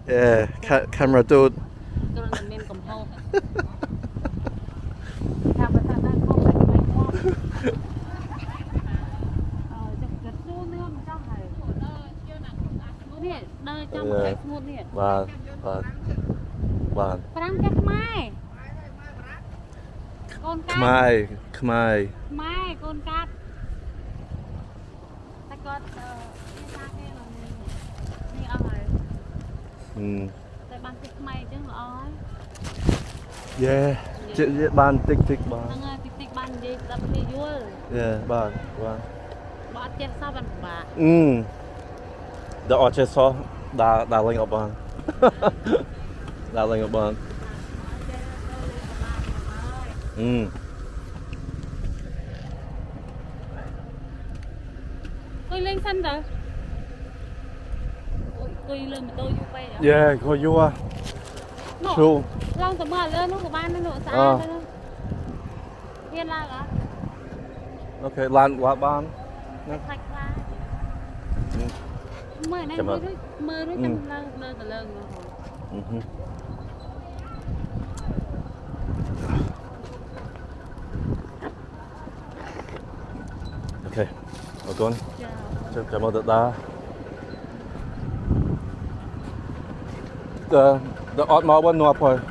Yeah, camera dude. Vâng, vâng, vâng. Khmer, Khmer. Yeah, ban tích tích ban. Yeah, ban, ban. The orchard saw darling up ban. Darling up ban. Yeah, go you are. True. Okay, lan quá ban. Cảm ơn. Okay, we're going. Cảm ơn đã. The odd mall one no point.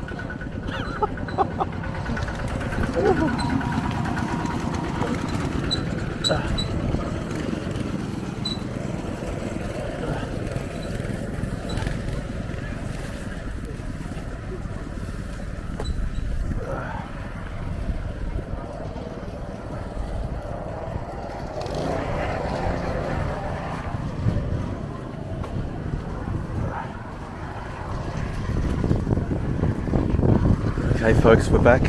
Okay folks, we're back.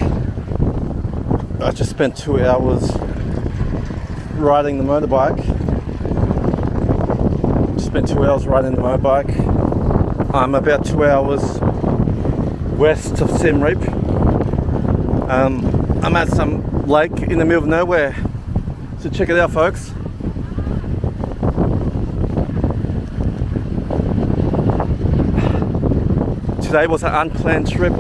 I just spent 2 hours riding the motorbike. I'm about 2 hours west of Siem Reap. I'm at some lake in the middle of nowhere. So check it out folks. Today was an unplanned trip.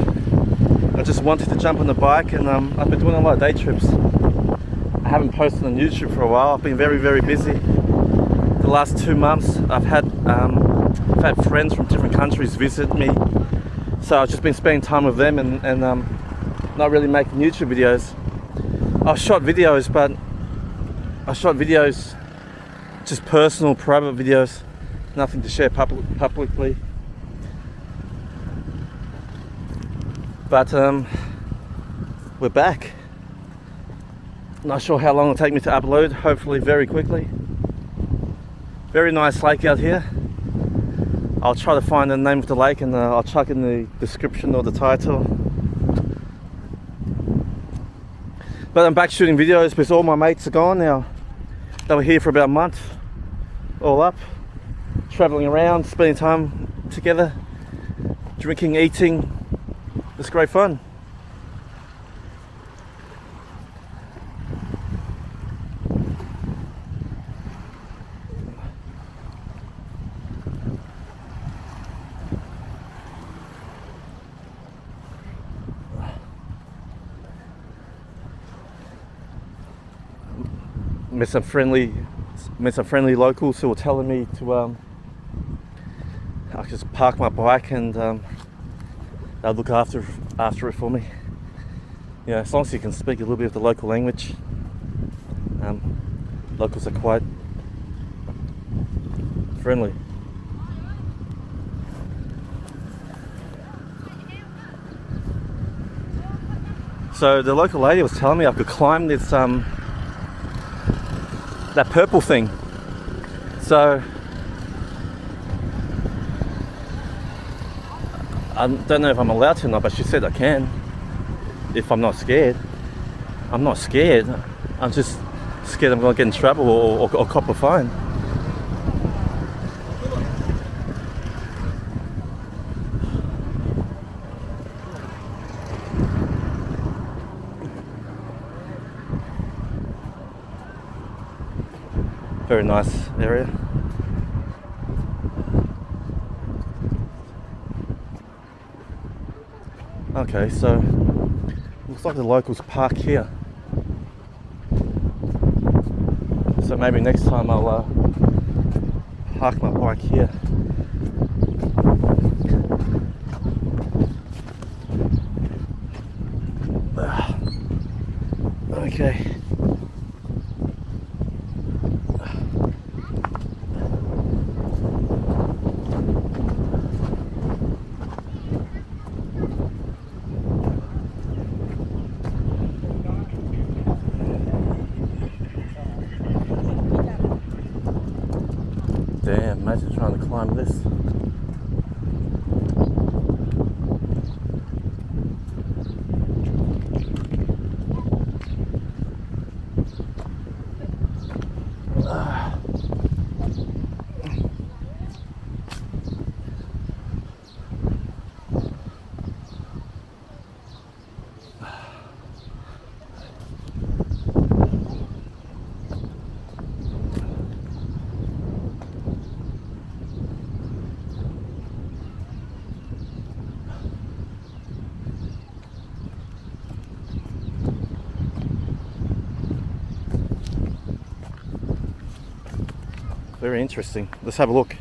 I just wanted to jump on the bike, and I've been doing a lot of day trips. I haven't posted on YouTube for a while. I've been very, very busy. The last 2 months I've had friends from different countries visit me, so I've just been spending time with them and not really making YouTube videos. I shot videos, just personal, private videos, nothing to share publicly. But we're back. Not sure how long it'll take me to upload, hopefully very quickly. Very nice lake out here. I'll try to find the name of the lake and I'll chuck in the description or the title. But I'm back shooting videos because all my mates are gone now. They were here for about a month, all up, traveling around, spending time together, drinking, eating. It's great fun. Met some friendly locals who were telling me to I could just park my bike and they'll look after it for me. Yeah, as long as you can speak a little bit of the local language. Locals are quite friendly. So the local lady was telling me I could climb this that purple thing. So I don't know if I'm allowed to or not, but she said I can if I'm not scared. I'm not scared. I'm just scared I'm going to get in trouble or cop a fine. Very nice area. Okay, so looks like the locals park here. So maybe next time I'll park my bike here. Okay. Damn, imagine trying to climb this. Very interesting. Let's have a look.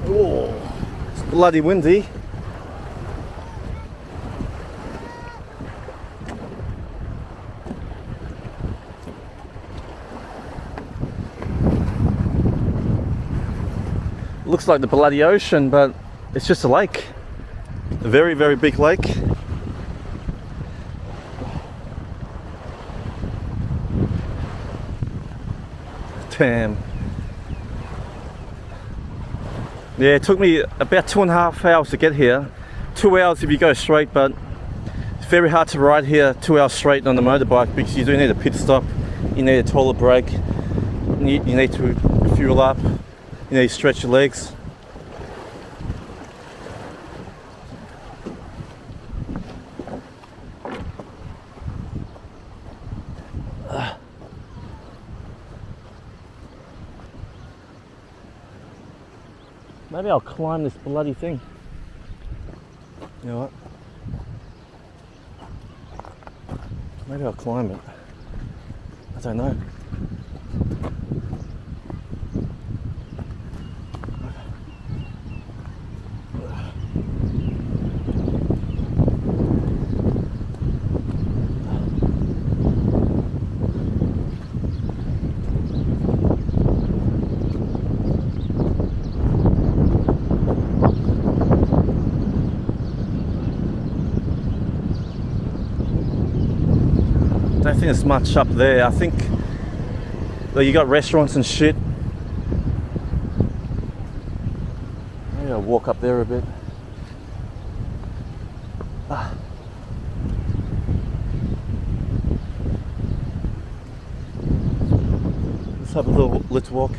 Oh, it's bloody windy. Looks like the bloody ocean, but it's just a lake. A very, very big lake. Damn. Yeah, it took me about 2.5 hours to get here. 2 hours if you go straight, but it's very hard to ride here 2 hours straight on the motorbike because you do need a pit stop, you need a toilet break, you need to fuel up, you need to stretch your legs. Maybe I'll climb this bloody thing. You know what? Maybe I'll climb it. I don't know. I don't think there's much up there. I think well, you got restaurants and shit. Maybe I'll walk up there a bit. Let's have a little walk.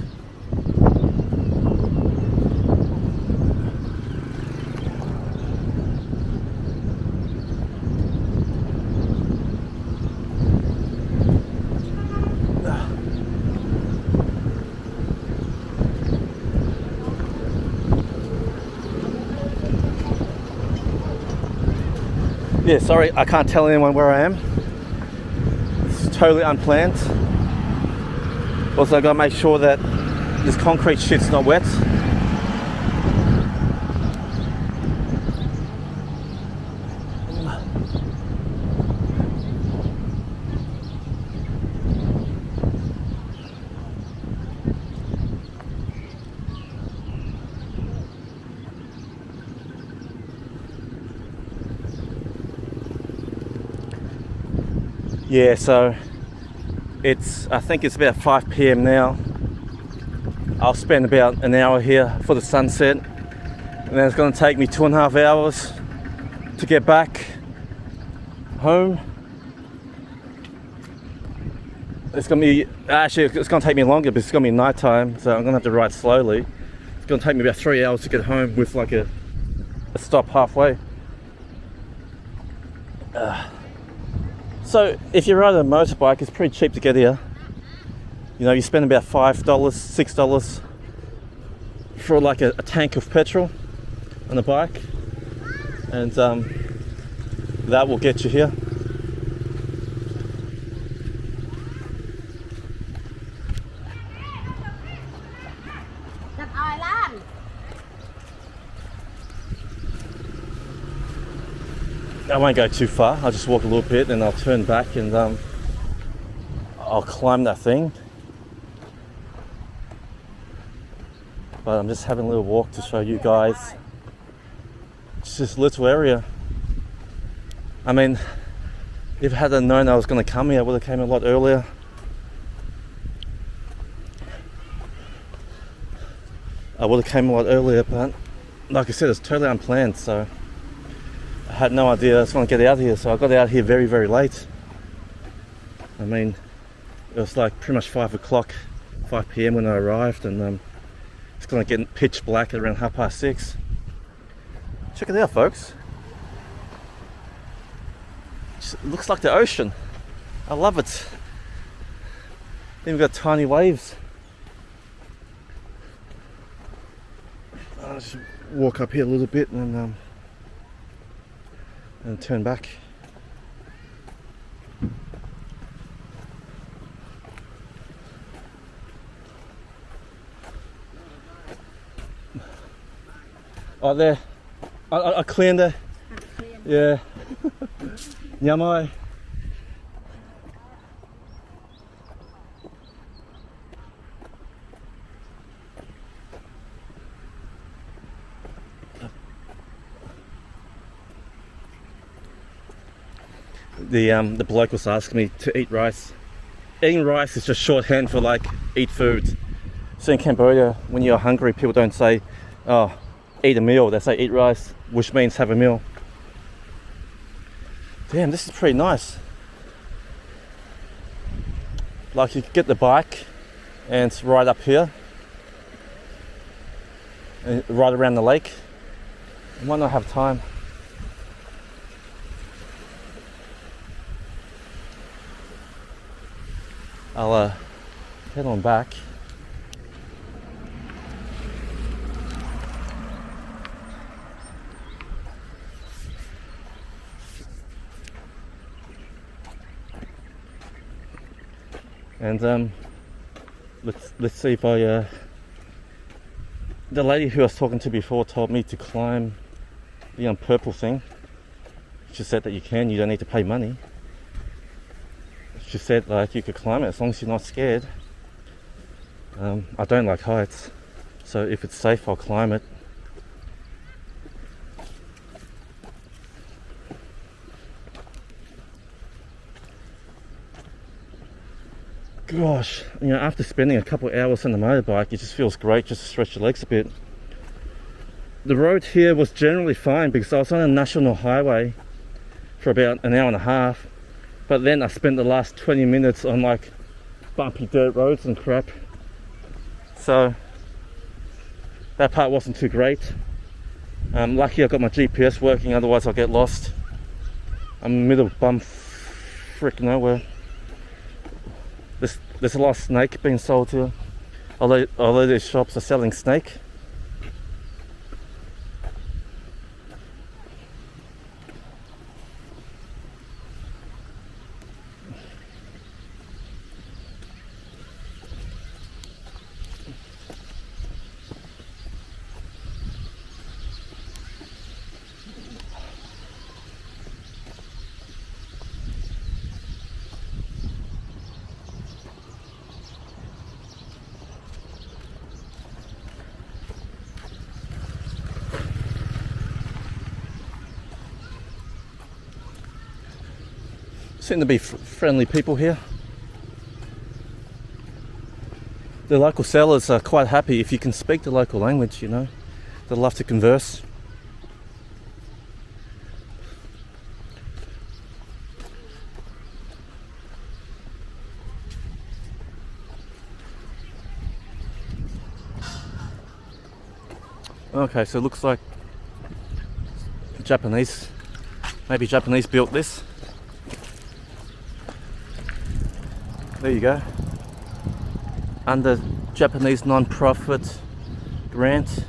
Yeah, sorry, I can't tell anyone where I am. It's totally unplanned. Also, I gotta make sure that this concrete shit's not wet. Yeah, so I think it's about 5 p.m. now. I'll spend about an hour here for the sunset, and then it's going to take me 2.5 hours to get back home. It's going to be, actually it's going to take me longer because it's going to be nighttime, so I'm going to have to ride slowly. It's going to take me about 3 hours to get home with like a stop halfway. So if you ride a motorbike, it's pretty cheap to get here. You know, you spend about $5, $6 for like a tank of petrol on a bike, and that will get you here. I won't go too far. I'll just walk a little bit and I'll turn back and I'll climb that thing. But I'm just having a little walk to show you guys. It's this little area. I mean, if I had known I was going to come here, I would have came a lot earlier. But like I said, it's totally unplanned, so I had no idea I was going to get out here, so I got out here very, very late. I mean, it was like pretty much 5 p.m. when I arrived, and it's going to get pitch black at around 6:30. Check it out, folks. It looks like the ocean. I love it. Even got tiny waves. I'll just walk up here a little bit and turn back. Oh, there. I cleaned it. Yeah. Nyamai. The bloke was asking me to eat rice. Eating rice is just shorthand for like eat food. So in Cambodia, when you're hungry, people don't say, oh, eat a meal. They say eat rice, which means have a meal. Damn, this is pretty nice. Like you could get the bike and it's right up here, and right around the lake. I might not have time. I'll head on back. And let's see if I the lady who I was talking to before told me to climb the purple thing. She said that you don't need to pay money. She said like you could climb it as long as you're not scared. I don't like heights, so if it's safe I'll climb it. Gosh, you know, after spending a couple of hours on the motorbike, it just feels great just to stretch your legs a bit. The road here was generally fine because I was on a national highway for about an hour and a half, but then I spent the last 20 minutes on like bumpy dirt roads and crap. So that part wasn't too great. Lucky I got my GPS working, otherwise I'll get lost. I'm in the middle of bum frick nowhere. There's a lot of snake being sold here. Although these shops are selling snake. Seem to be friendly people here. The local sellers are quite happy if you can speak the local language, you know. They love to converse. Okay, so it looks like Japanese. Maybe Japanese built this. There you go. Under Japanese non-profit grant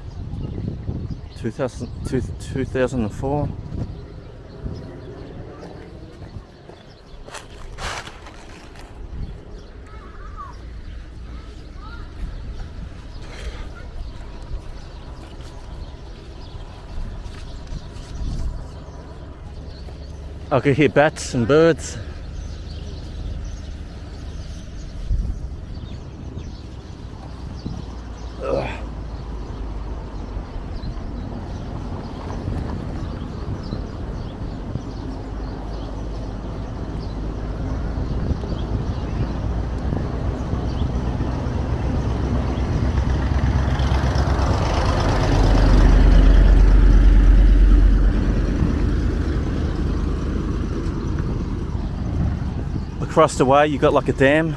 2004. I could hear bats and birds. Across the way you got like a dam.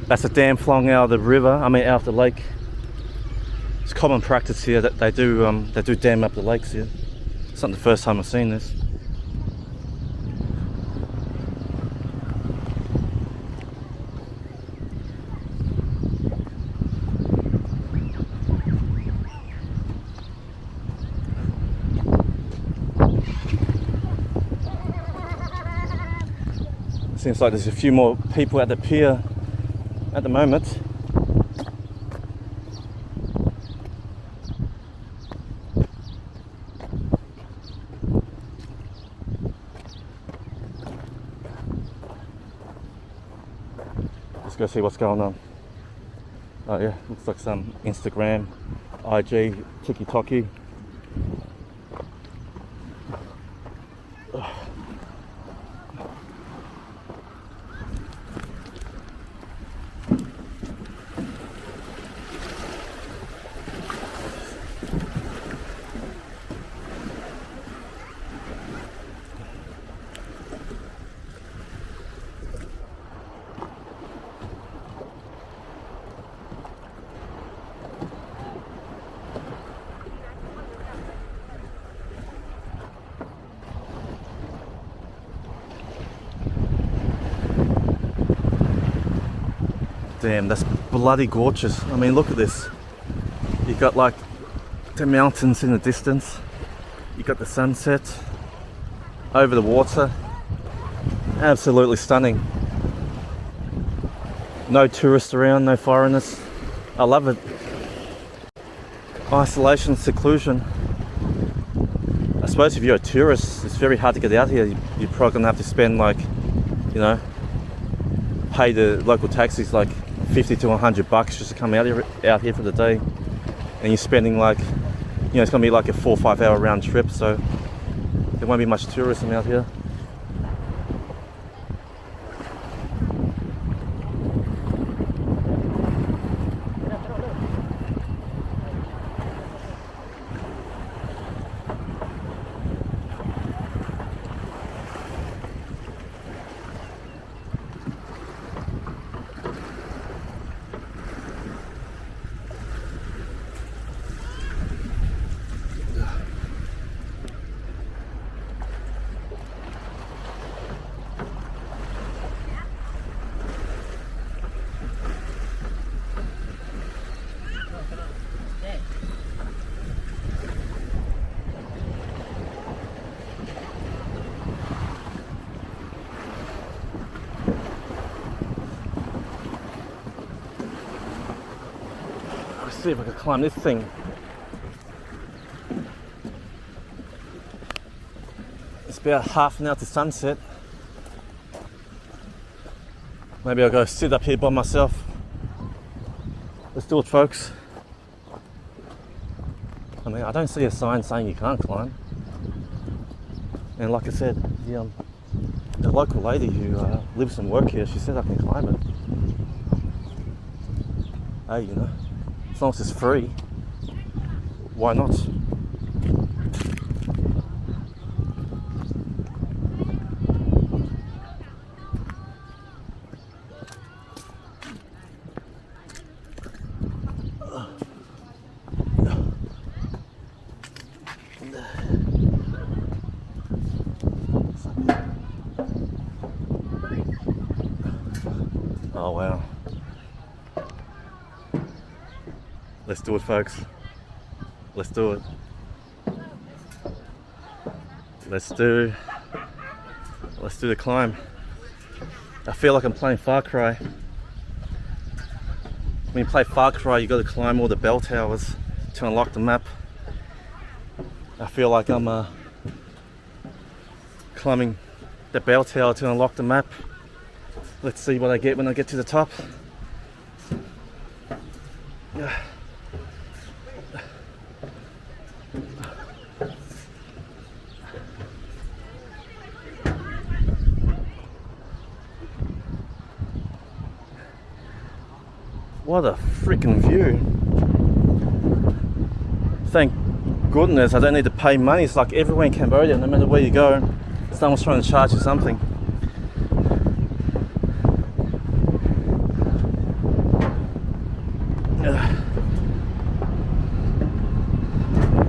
That's a dam flowing out of the river, out of the lake. It's common practice here that they do dam up the lakes here. It's not the first time I've seen this. Seems like there's a few more people at the pier at the moment. Let's go see what's going on. Oh yeah, looks like some Instagram, IG, tiki-toki. Damn, that's bloody gorgeous. I mean, look at this. You got like the mountains in the distance. You got the sunset over the water. Absolutely stunning. No tourists around, no foreigners. I love it. Isolation, seclusion. I suppose if you're a tourist, it's very hard to get out here. You're probably gonna have to spend like, you know, pay the local taxis like 50 to 100 bucks just to come out here for the day, and you're spending like, you know, it's gonna be like a 4 or 5 hour round trip, so there won't be much tourism out here. Let's see if I can climb this thing. It's about half an hour to sunset. Maybe I'll go sit up here by myself. Let's do it, folks. I mean, I don't see a sign saying you can't climb. And like I said, the local lady who lives and works here, she said I can climb it. Hey, you know, as long as it's free, why not? Oh wow. Let's do it, folks. Let's do it. Let's do the climb. I feel like I'm playing Far Cry. When you play Far Cry, you got to climb all the bell towers to unlock the map. I feel like I'm climbing the bell tower to unlock the map. Let's see what I get when I get to the top. What a freaking view. Thank goodness I don't need to pay money. It's like everywhere in Cambodia, no matter where you go, someone's trying to charge you something.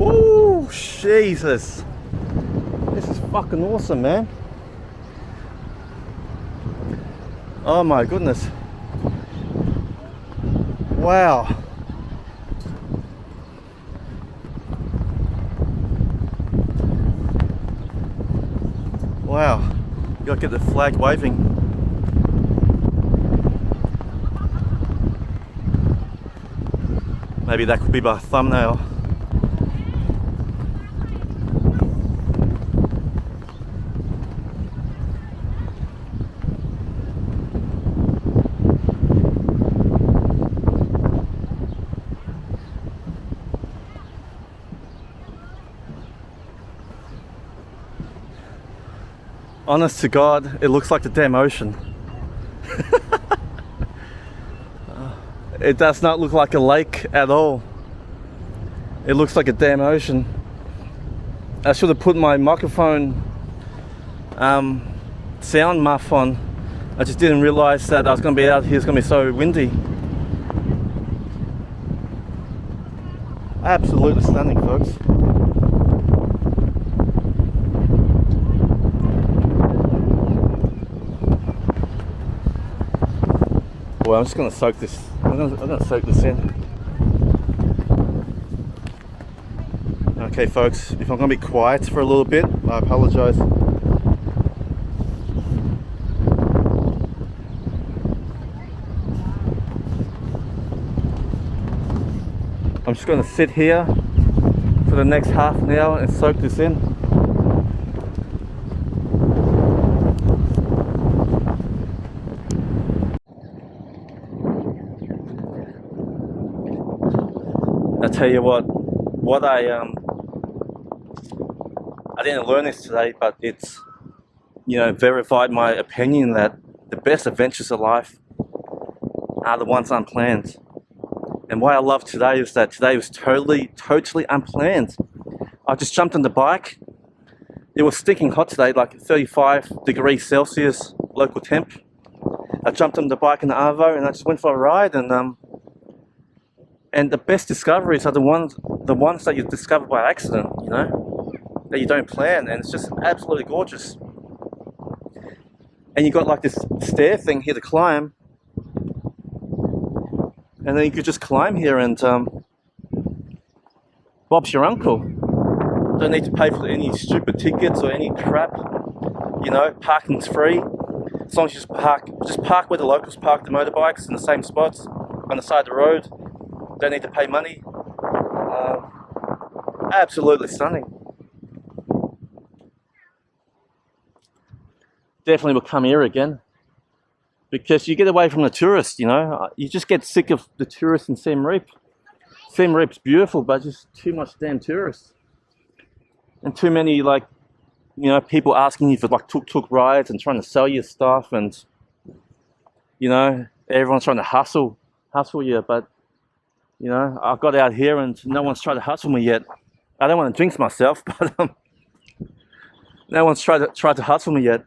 Oh, Jesus. This is fucking awesome, man. Oh my goodness. Wow. Wow. You gotta get the flag waving. Maybe that could be my thumbnail. Honest to God, it looks like the damn ocean. It does not look like a lake at all. It looks like a damn ocean. I should have put my microphone sound muff on. I just didn't realize that I was going to be out here. It's going to be so windy. Absolutely stunning, folks. Well, I'm just going to soak this. I'm going to soak this in. Okay, folks. If I'm going to be quiet for a little bit, I apologise. I'm just going to sit here for the next half an hour and soak this in. I tell you what I didn't learn this today, but it's, you know, verified my opinion that the best adventures of life are the ones unplanned. And what I love today is that today was totally unplanned. I just jumped on the bike. It was stinking hot today, like 35 degrees Celsius local temp. I jumped on the bike in the Arvo and I just went for a ride, and the best discoveries are the ones that you discover by accident, you know, that you don't plan, and it's just absolutely gorgeous. And you got like this stair thing here to climb, and then you could just climb here and Bob's your uncle. Don't need to pay for any stupid tickets or any crap, you know, parking's free. As long as you just park where the locals park the motorbikes in the same spots on the side of the road. Don't need to pay money. Absolutely stunning. Definitely will come here again, because you get away from the tourists, you know. You just get sick of the tourists in Siem Reap. Siem Reap's beautiful, but just too much damn tourists. And too many, like, you know, people asking you for like tuk-tuk rides and trying to sell you stuff, and, you know, everyone's trying to hustle you, but, you know, I got out here and no one's tried to hustle me yet. I don't want to jinx myself, but no one's tried to hustle me yet.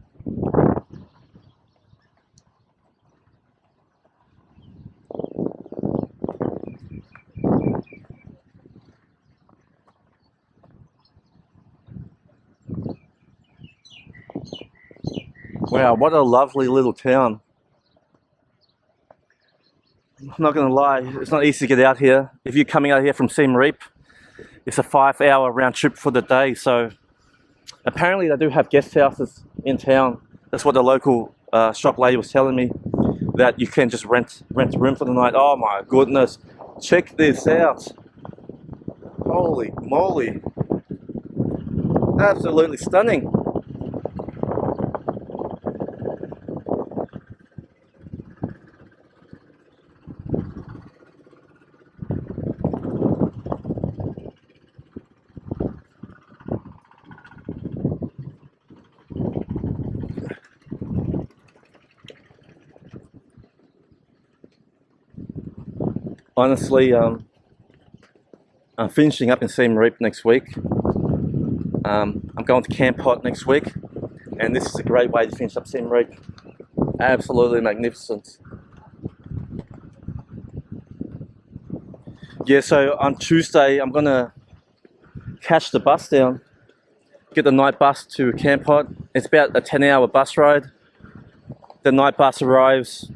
Wow, what a lovely little town. I'm not gonna lie, it's not easy to get out here. If you're coming out here from Siem Reap, it's a 5-hour round trip for the day. So apparently they do have guest houses in town. That's what the local shop lady was telling me, that you can just rent a room for the night. Oh my goodness, check this out. Holy moly, absolutely stunning. Honestly, I'm finishing up in Siem Reap next week. I'm going to Camp Hot next week, and this is a great way to finish up Siem Reap. Absolutely magnificent. Yeah, so on Tuesday I'm gonna catch the bus down, get the night bus to Camp Hot. It's about a 10-hour bus ride. The night bus leaves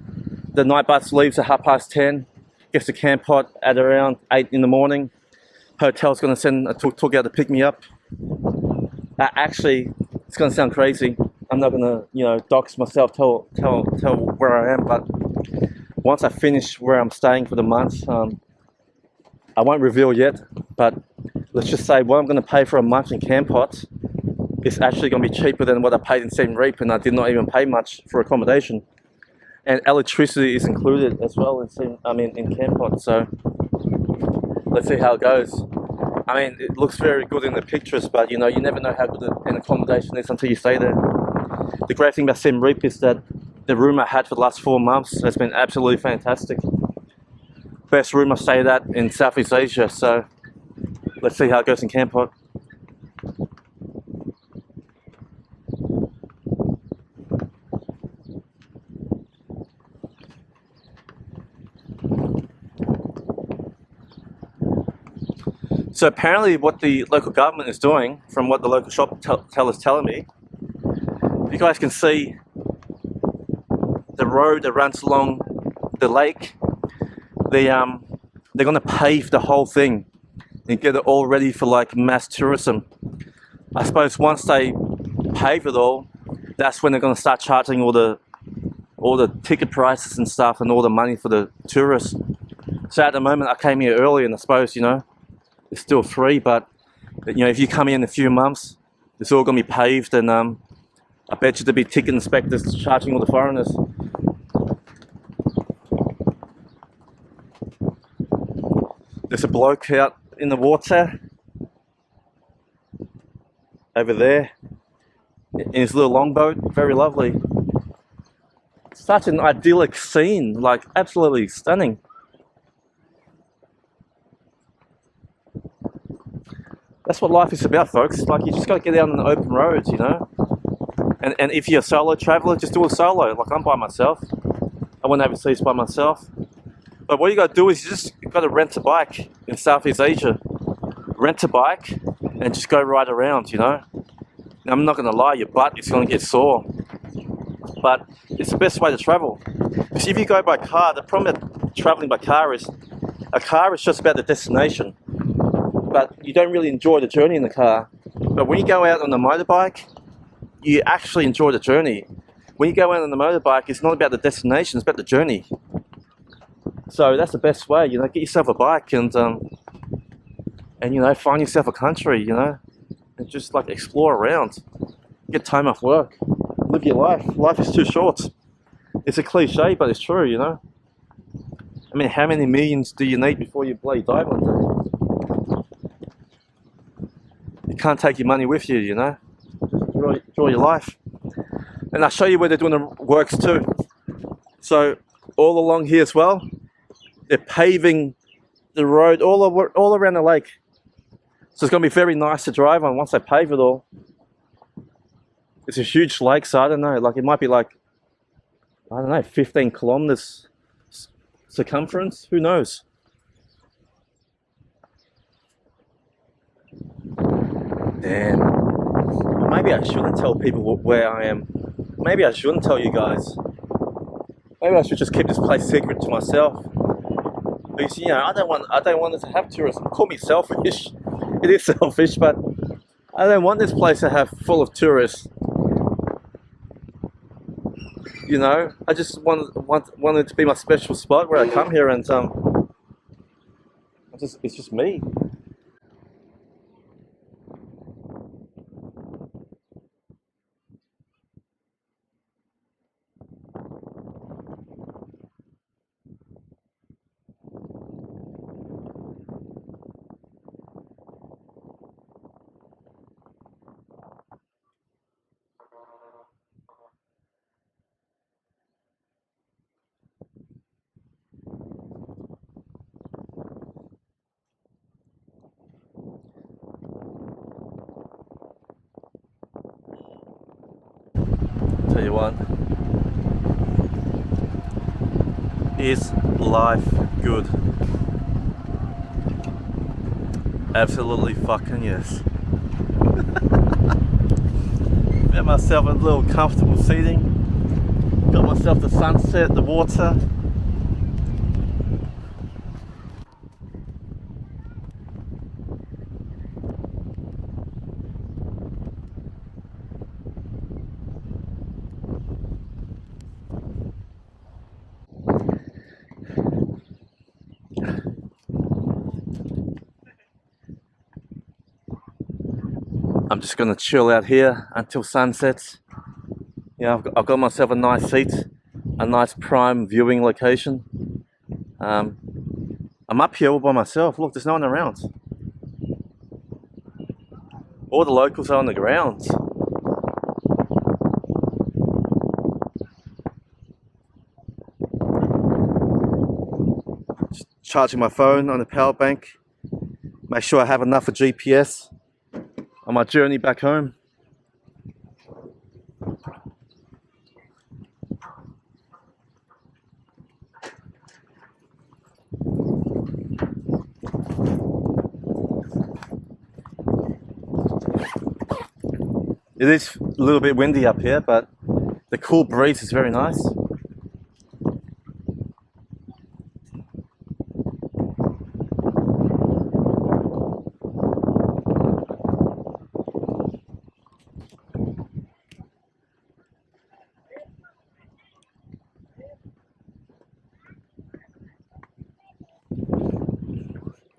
at 10:30, gets to Camp Hot at around 8 in the morning. Hotel's gonna send a tuk-tuk out to pick me up. Actually, it's gonna sound crazy. I'm not gonna, dox myself, tell where I am, but once I finish where I'm staying for the month, I won't reveal yet, but let's just say what I'm gonna pay for a month in Camp Hot is actually gonna be cheaper than what I paid in Siem Reap, and I did not even pay much for accommodation. And electricity is included as well in Camp Hot, so let's see how it goes. I mean, it looks very good in the pictures, but you never know how good an accommodation is until you stay there. The great thing about Siem Reap is that the room I had for the last 4 months has been absolutely fantastic. Best room I've stayed at in Southeast Asia, so let's see how it goes in Camp Hot. So apparently what the local government is doing, from what the local shop teller's telling me, you guys can see the road that runs along the lake. They're going to pave the whole thing and get it all ready for like mass tourism. I suppose once they pave it all, that's when they're going to start charging all the ticket prices and stuff and all the money for the tourists. So at the moment I came here early, and I suppose it's still free, but if you come in a few months, it's all going to be paved, and I bet you there'll be ticket inspectors charging all the foreigners. There's a bloke out in the water over there in his little longboat. Very lovely. Such an idyllic scene, like absolutely stunning. That's what life is about, folks. Like, you just got to get out on the open roads, And if you're a solo traveler, just do it solo. Like, I'm by myself. I went overseas by myself. But what you got to do is you got to rent a bike in Southeast Asia. Rent a bike and just go right around, Now, I'm not going to lie, your butt is going to get sore. But it's the best way to travel. Because if you go by car, the problem with traveling by car is a car is just about the destination. But you don't really enjoy the journey in the car. But when you go out on a motorbike, you actually enjoy the journey. When you go out on the motorbike, it's not about the destination, it's about the journey. So that's the best way, get yourself a bike and find yourself a country, and just like explore around. Get time off work. Live your life. Life is too short. It's a cliche, but it's true, I mean, how many millions do you need before you bloody die one day? You can't take your money with you, Just enjoy your life. And I'll show you where they're doing the works too. So all along here as well, they're paving the road all around the lake. So it's going to be very nice to drive on once they pave it all. It's a huge lake, so I don't know, like it might be like, 15 kilometers circumference, who knows? Damn. Maybe I shouldn't tell people where I am. Maybe I shouldn't tell you guys. Maybe I should just keep this place secret to myself. Because, you know, I don't want it to have tourism. Call me selfish. It is selfish, but I don't want this place to have full of tourists. You know, I just want it to be my special spot where I come here and it's just me. Tell you what, is life good? Absolutely fucking yes. Found myself a little comfortable seating. Got myself the sunset, the water. I'm just gonna chill out here until sunsets. Yeah, I've got myself a nice seat, a nice prime viewing location. Um, I'm up here all by myself. Look, there's no one around. All the locals are on the ground. Just charging my phone on the power bank. Make sure I have enough for GPS on my journey back home. It is a little bit windy up here, but the cool breeze is very nice.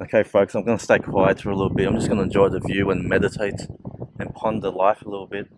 Okay, folks, I'm going to stay quiet for a little bit. I'm just going to enjoy the view and meditate and ponder life a little bit.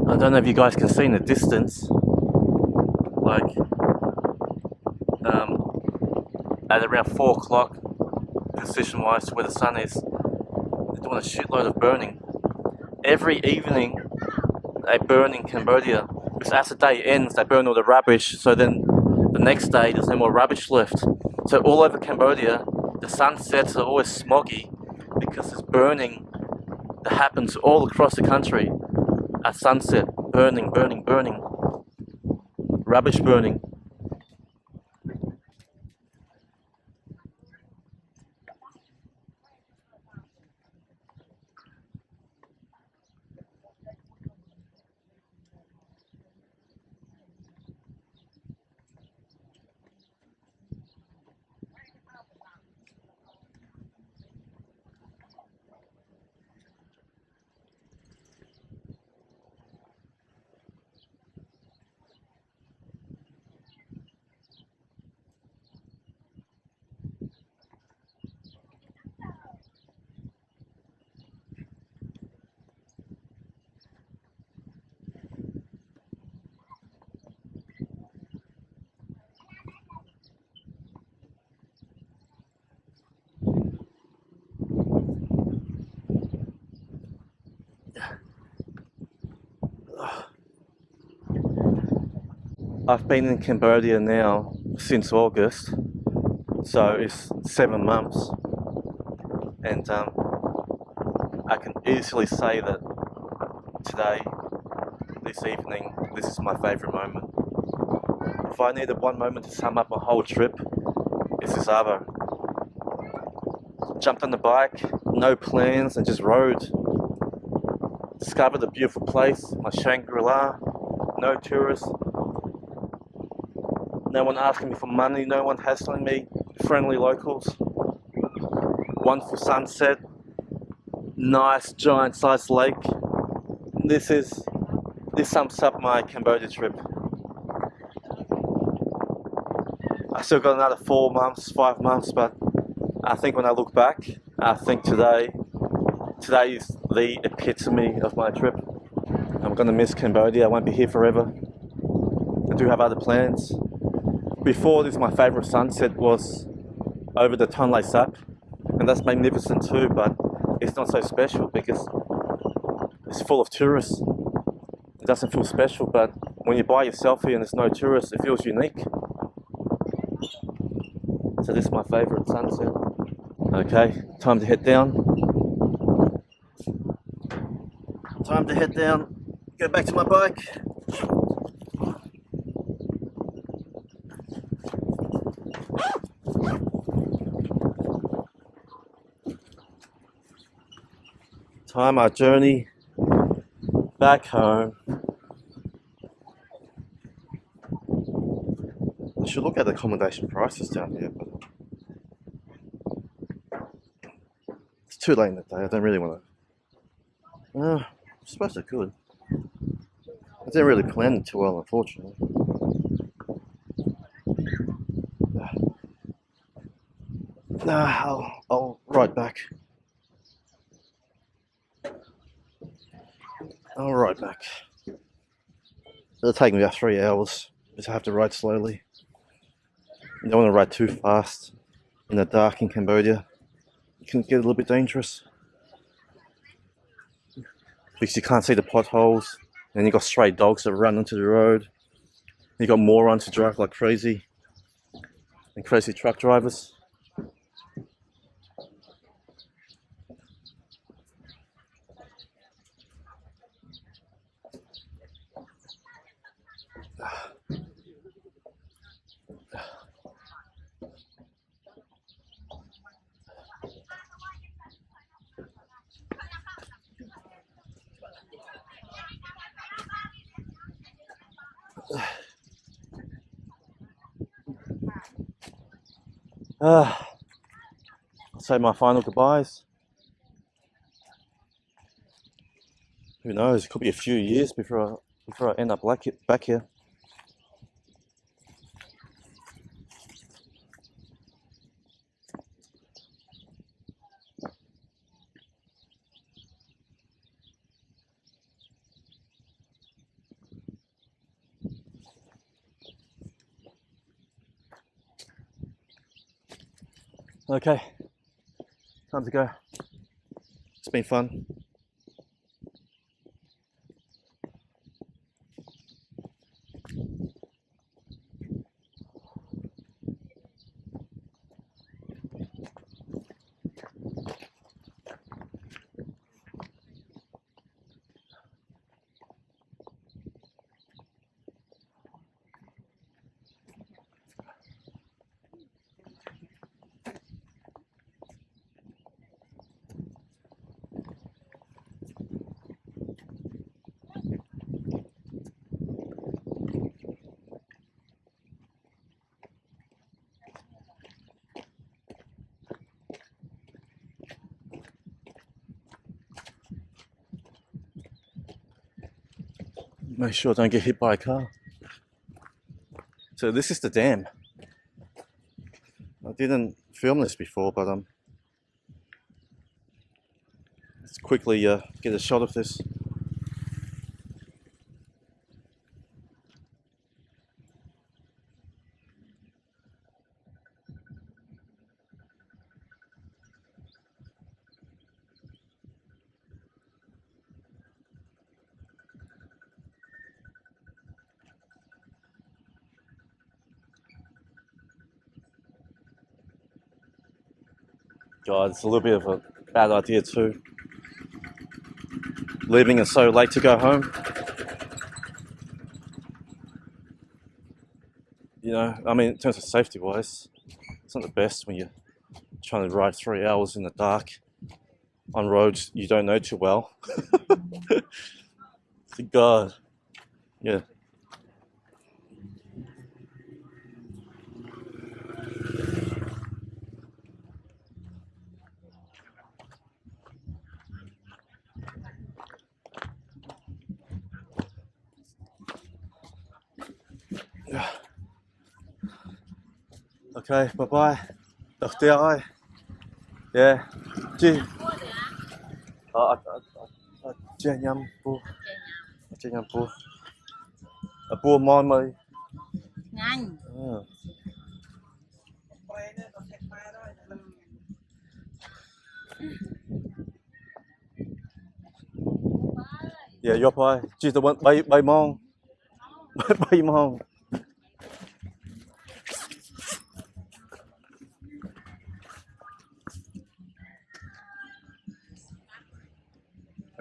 I don't know if you guys can see in the distance, like at around 4 o'clock position wise to where the sun is, they're doing a shitload of burning. Every evening they burn in Cambodia, because as the day ends they burn all the rubbish, so then the next day there's no more rubbish left. So all over Cambodia the sunsets are always smoggy because there's burning that happens all across the country at sunset. Burning, burning, burning. Rubbish burning. I've been in Cambodia now since August, so it's 7 months, and I can easily say that today, this evening, this is my favourite moment. If I needed one moment to sum up my whole trip, it's this other. Jumped on the bike, no plans, and just rode. Discovered a beautiful place, my Shangri-La, no tourists, no one asking me for money, no one hassling me, friendly locals. Wonderful sunset, nice giant sized lake. This sums up my Cambodia trip. I still got another 4 months, 5 months, but I think when I look back, I think today is the epitome of my trip. I'm gonna miss Cambodia, I won't be here forever. I do have other plans. Before this, my favourite sunset was over the Tonle Sap, and that's magnificent too, but it's not so special because it's full of tourists. It doesn't feel special, but when you're by yourself here and there's no tourists, it feels unique. So this is my favourite sunset. Okay, time to head down. Time to head down, go back to my bike. Time our journey back home. I should look at the accommodation prices down here, but it's too late in the day. I don't really want to. I suppose I could. I didn't really plan it too well, unfortunately. Nah, I'll ride back. I'll ride back. It'll take me about 3 hours because I have to ride slowly. You don't want to ride too fast in the dark in Cambodia. It can get a little bit dangerous because you can't see the potholes, and you got stray dogs that run onto the road. You got morons who drive like crazy, and crazy truck drivers. I'll say my final goodbyes. Who knows? It could be a few years before I end up back here. Okay, time to go. It's been fun. Make sure I don't get hit by a car. So this is the dam. I didn't film this before, but let's quickly get a shot of this. God, it's a little bit of a bad idea too. Leaving it so late to go home. You know, I mean, in terms of safety wise, it's not the best when you're trying to ride 3 hours in the dark on roads you don't know too well. God, yeah. Okay, bye bye. Dag ai. Yeah. Chi. Chia nhâm pu. Chia nhâm pu. Pu mon mày. Nhanh. Yeah, vô thôi. Chỉ tụi mình bay mong. Bay mong.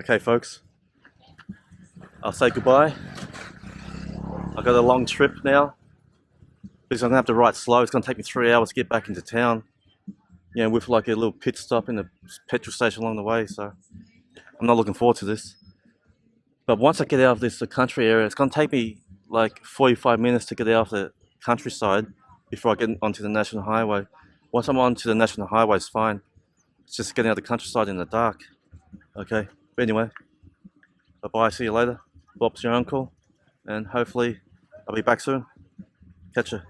Okay, folks. I'll say goodbye. I've got a long trip now. Because I'm gonna have to ride slow. It's gonna take me 3 hours to get back into town. Yeah, with like a little pit stop in the petrol station along the way. So I'm not looking forward to this. But once I get out of this country area, it's gonna take me like 45 minutes to get out of the countryside before I get onto the national highway. Once I'm onto the national highway, it's fine. It's just getting out of the countryside in the dark. Okay. But anyway, bye bye. See you later. Bob's your uncle, and hopefully I'll be back soon. Catch you.